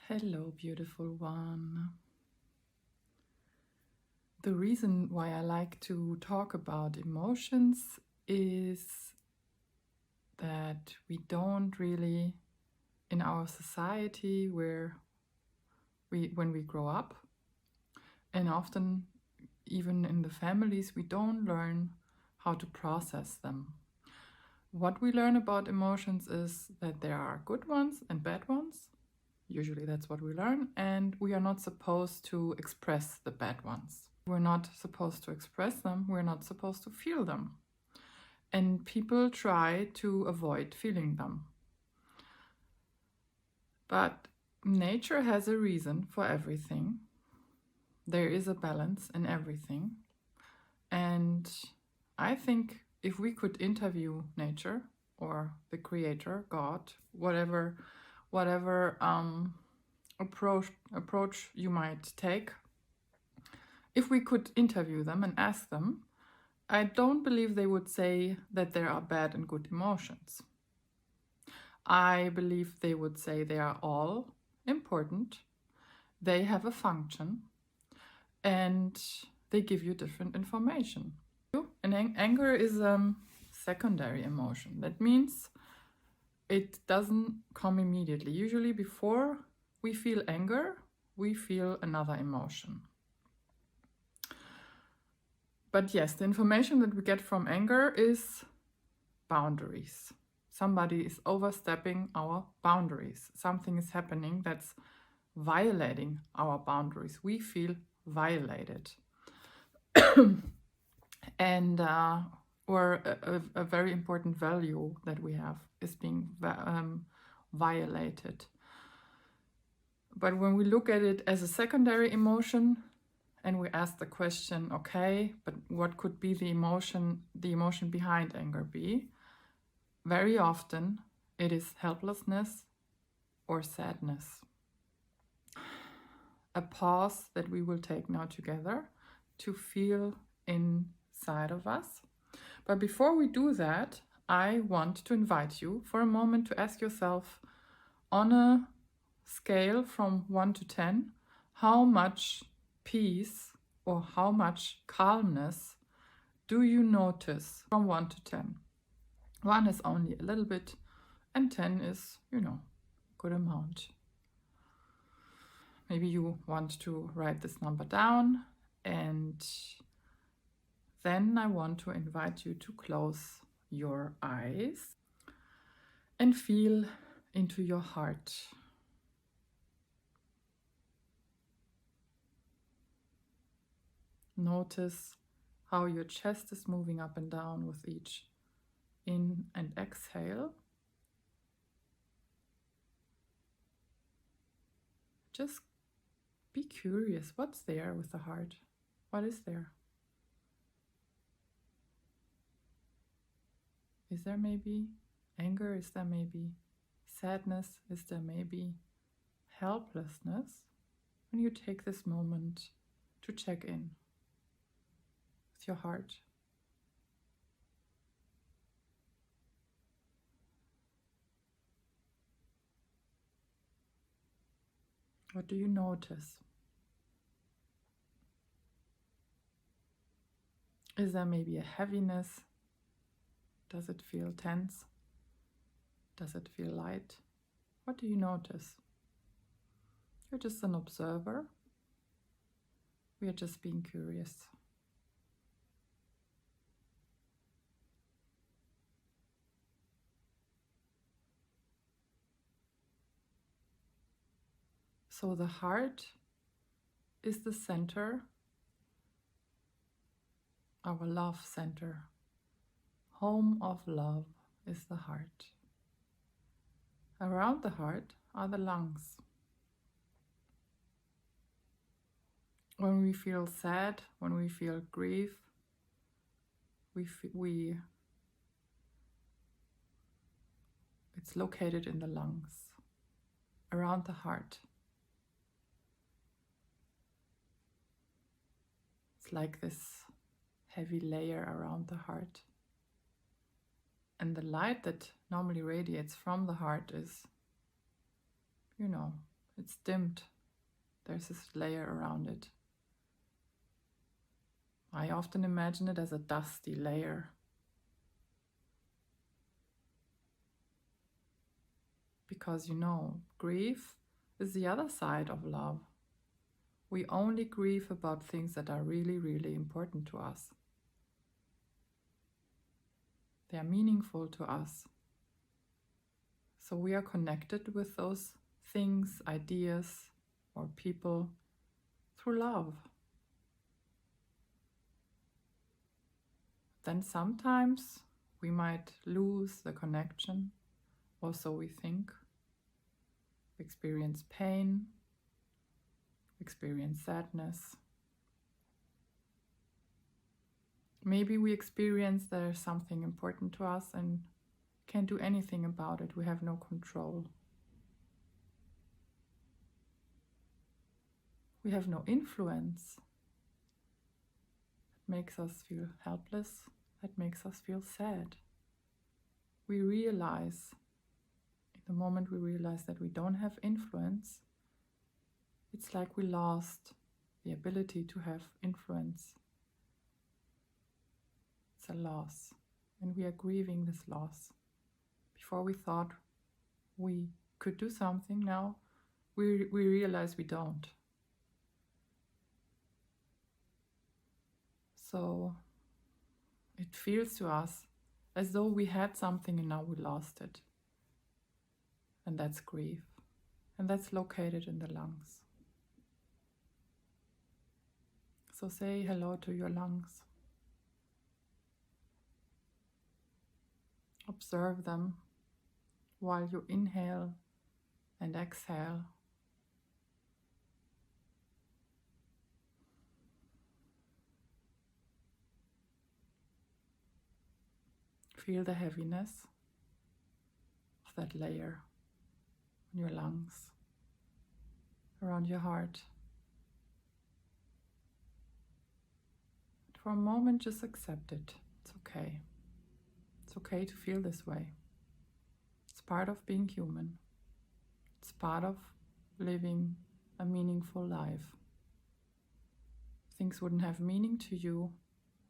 Hello, beautiful one. The reason why I like to talk about emotions is that we don't really, in our society, when we grow up, and often even in the families, we don't learn how to process them. What we learn about emotions is that there are good ones and bad ones. Usually that's what we learn, and we are not supposed to express the bad ones. We're not supposed to express them, we're not supposed to feel them. And people try to avoid feeling them. But nature has a reason for everything. There is a balance in everything. And I think if we could interview nature or the creator, God, whatever approach you might take, if we could interview them and ask them, I don't believe they would say that there are bad and good emotions. I believe they would say they are all important, they have a function, and they give you different information. And anger is a secondary emotion. That means it doesn't come immediately. Usually before we feel anger, we feel another emotion. But yes, the information that we get from anger is boundaries. Somebody is overstepping our boundaries. Something is happening that's violating our boundaries. We feel violated. And or a very important value that we have is being violated. But when we look at it as a secondary emotion and we ask the question, okay, but what could be the emotion behind anger be? Very often it is helplessness or sadness. A pause that we will take now together to feel inside of us. But before we do that, I want to invite you for a moment to ask yourself, on a scale from 1 to 10, how much peace or how much calmness do you notice from 1 to 10? 1 is only a little bit, and 10 is, good amount. Maybe you want to write this number down, and then I want to invite you to close your eyes and feel into your heart. Notice how your chest is moving up and down with each in and exhale. Just be curious. What's there with the heart? What is there? Is there maybe anger? Is there maybe sadness? Is there maybe helplessness? When you take this moment to check in with your heart. What do you notice? Is there maybe a heaviness? Does it feel tense? Does it feel light? What do you notice? You're just an observer. We are just being curious. So the heart is the center, our love center. Home of love is the heart. Around the heart are the lungs. When we feel sad, when we feel grief, it's located in the lungs, around the heart. It's like this heavy layer around the heart. And the light that normally radiates from the heart is, it's dimmed. There's this layer around it. I often imagine it as a dusty layer. Because grief is the other side of love. We only grieve about things that are really, really important to us. They are meaningful to us. So we are connected with those things, ideas, or people through love. Then sometimes we might lose the connection, or so we think. We experience pain, experience sadness. Maybe we experience there's something important to us and can't do anything about it. We have no control. We have no influence. That makes us feel helpless. That makes us feel sad. We realize, in the moment we realize that we don't have influence, it's like we lost the ability to have influence. It's a loss, and we are grieving this loss. Before we thought we could do something, now we realize we don't. So it feels to us as though we had something and now we lost it. And that's grief. And that's located in the lungs. So say hello to your lungs. Observe them while you inhale and exhale. Feel the heaviness of that layer on your lungs, around your heart. For a moment, just accept it. It's okay. It's okay to feel this way. It's part of being human. It's part of living a meaningful life. If things wouldn't have meaning to you,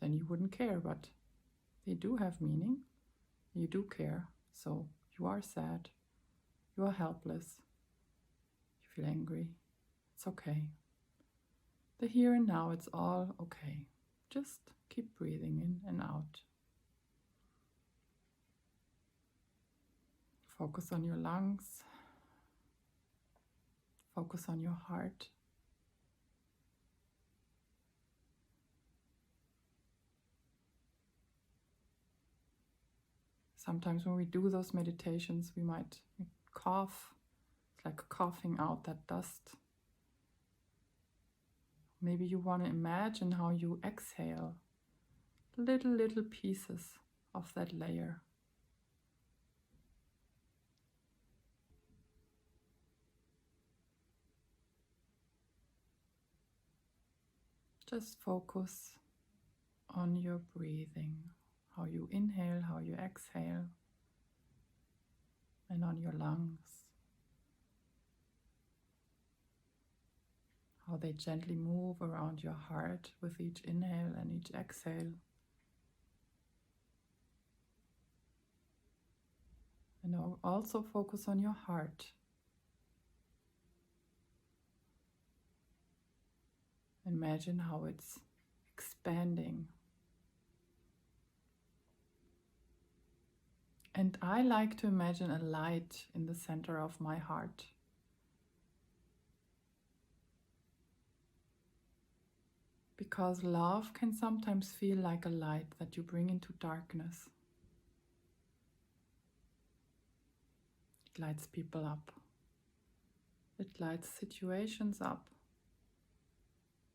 then you wouldn't care, but they do have meaning. You do care. So you are sad. You are helpless. You feel angry. It's okay. The here and now, it's all okay. Just keep breathing in and out. Focus on your lungs. Focus on your heart. Sometimes when we do those meditations, we might cough. It's like coughing out that dust. Maybe you want to imagine how you exhale little pieces of that layer. Just focus on your breathing, how you inhale, how you exhale, and on your lungs, how they gently move around your heart with each inhale and each exhale. And also focus on your heart. Imagine how it's expanding. And I like to imagine a light in the center of my heart. Because love can sometimes feel like a light that you bring into darkness. It lights people up. It lights situations up.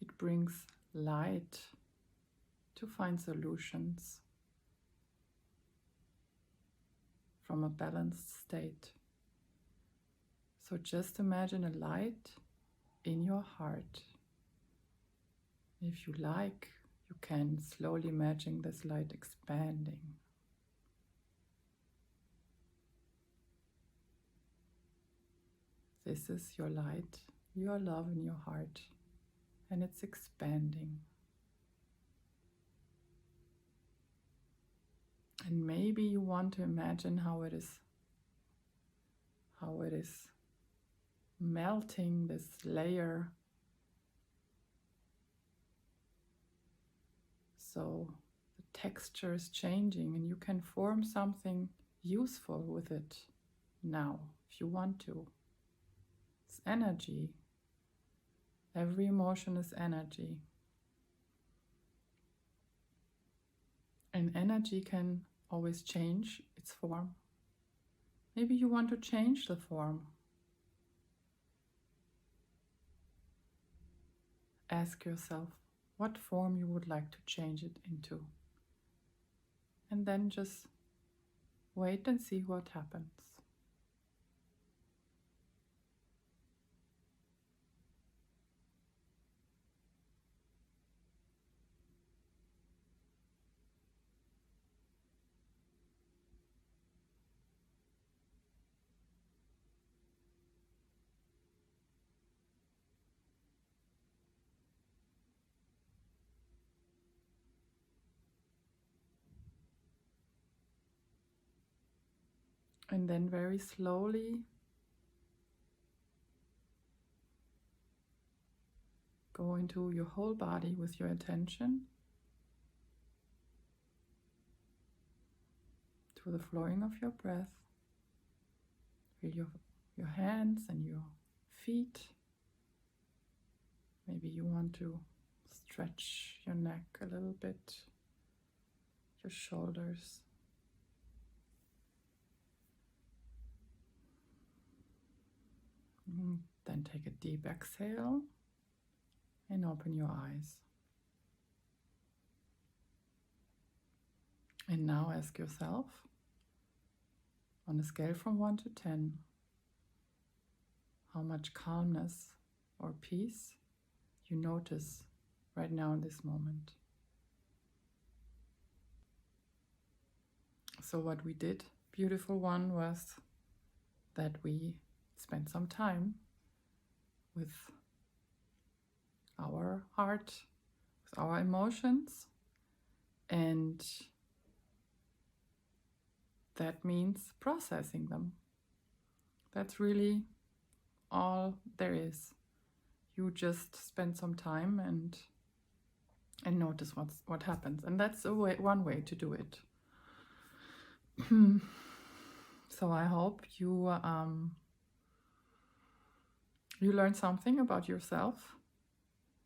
It brings light to find solutions from a balanced state. So just imagine a light in your heart. If you like, you can slowly imagine this light expanding. This is your light, your love in your heart, and it's expanding. And maybe you want to imagine how it is melting this layer, so the texture is changing and you can form something useful with it now if you want to. It's energy. Every emotion is energy. And energy can always change its form. Maybe you want to change the form. Ask yourself what form you would like to change it into. And then just wait and see what happens. And then very slowly go into your whole body with your attention to the flowing of your breath. Feel your hands and your feet. Maybe you want to stretch your neck a little bit, your shoulders. Then take a deep exhale and open your eyes. And now ask yourself, on a scale from 1 to 10, how much calmness or peace you notice right now in this moment. So what we did, beautiful one, was that we spent some time with our heart, with our emotions, and that means processing them. That's really all there is. You just spend some time and notice what happens, and that's one way to do it. So I hope you learned something about yourself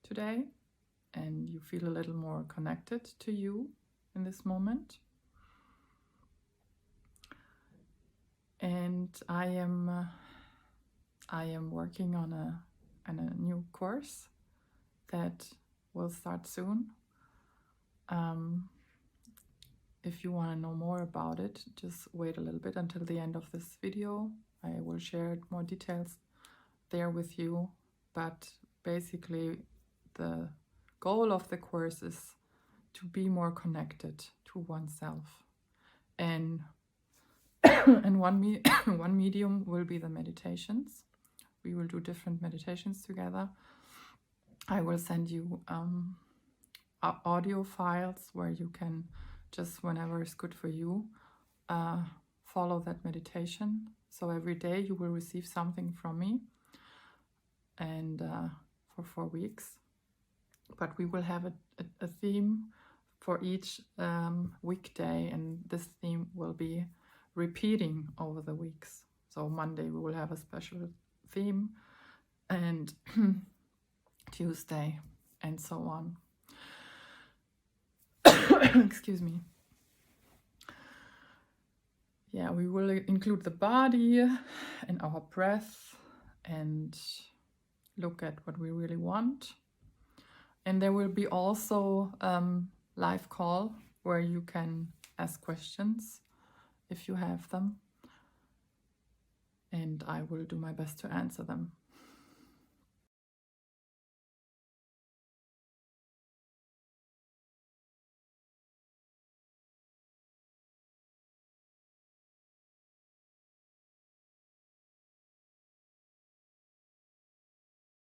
today, and you feel a little more connected to you in this moment. And I am working on a new course that will start soon. If you want to know more about it, just wait a little bit until the end of this video. I will share more details there with you, but basically the goal of the course is to be more connected to oneself, and one medium will be the meditations. We will do different meditations together. I will send you audio files where you can just, whenever is good for you, follow that meditation. So every day you will receive something from me, and for 4 weeks. But we will have a theme for each weekday, and this theme will be repeating over the weeks. So Monday we will have a special theme, and Tuesday, and so on. Excuse me. Yeah, we will include the body and our breath and look at what we really want. And there will be also live call where you can ask questions if you have them, and I will do my best to answer them.